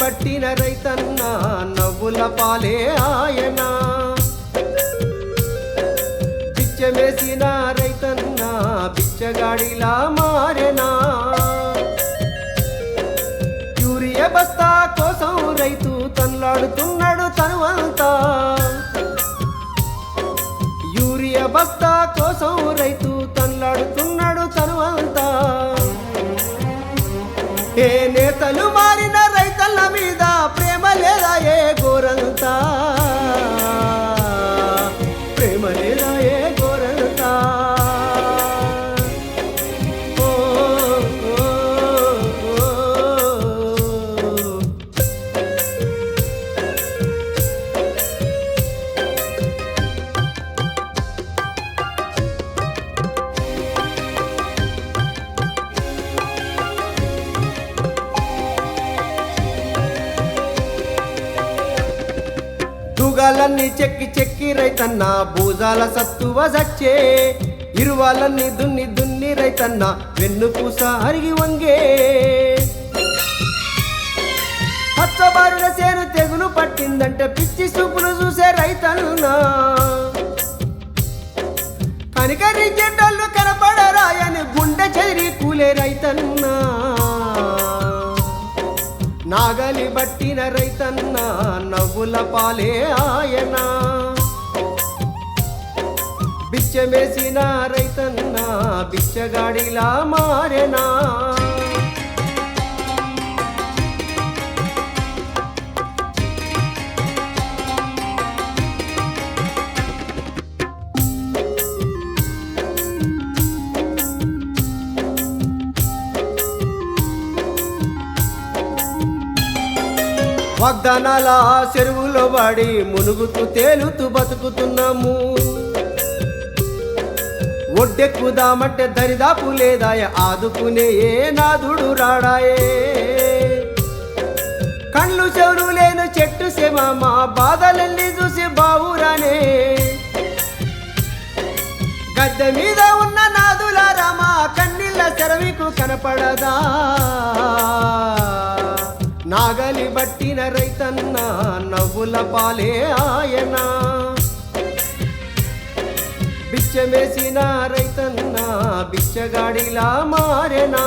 పట్టిన రైతన్న నవ్వుల పాలే ఆయన బిచ్చమేసిన రైతన్న బిచ్చగాడిలా మారెనా యూరియా బస్తా కోసం రైతు తన్లాడుతున్నాడు తనువంతా యూరియా బస్తా కోసం రైతు తన్లాడుతున్నాడు తనువంతా ఏ నేతలు మారిన రైతన్న మీద ప్రేమ లేదా ఏ గోరంతా ప్రేమ లేదా ఏ గోరంతా ఓ, ఓ, ఓ. దుగాలన్నీ చెక్కి చెక్కి రైతన్న భూజాల సత్తువ సచ్చే ఇరువాలన్నీ దున్ని దున్ని రైతన్న వెన్నుపూస అరిగి వంగే పచ్చబారుల సేను తెగులు పట్టిందంటే పిచ్చి చూపులు చూసే రైతన్న కనికరించేటోళ్ళు కనపడరాయని గుండె చెదిరి కూలే రైతన్న నాగలి బట్టిన రైతన్న నవ్వుల పాలే ఆయన బిచ్చమేసిన రైతన్న బిచ్చగాడిలా మారెనా వాగ్దానాల చెరువులో వాడి మునుగుతూ తేలుతూ బతుకుతున్నాము ఒడ్డెక్కుదామంటే దరిదాపు లేదాయ ఆదుకునే ఏ నాదుడు రాడాయే కళ్ళు చెవులు లేను చెట్టు సేమ మా బాధలన్నీ చూసి బావురానే గద్దె మీద ఉన్న నాదులారా మా కన్నీళ్ళ చెరవికు కనపడదా నాగలి బట్టిన రైతన్న నవ్వుల పాలే ఆయన బిచ్చమేసిన రైతన్న బిచ్చగాడిలా మారెనా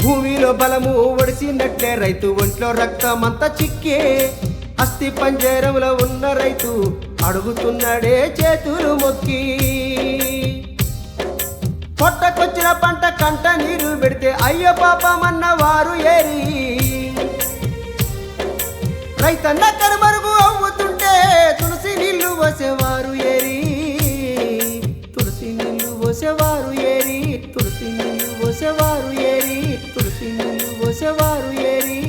భూమిలో బలము ఒడిసినట్లే రైతు ఒంట్లో రక్తమంతా చిక్కే అస్థి పంజరంలో ఉన్న రైతు అడుగుతున్నాడే చేతులు మొక్కి పొట్టకొచ్చిన పంట కంట నీరు పెడితే అయ్యో పాపమన్న వారు ఏరి రైతన్న కనుమరుగు అవ్వుతుంటే తులసి నీళ్లు పోసేవారు ఏరి తులసి నీళ్లు పోసేవారు ఏరి తులసి నీళ్లు పోసేవారు ఏరి తులసి నీళ్లు పోసేవారు ఏరి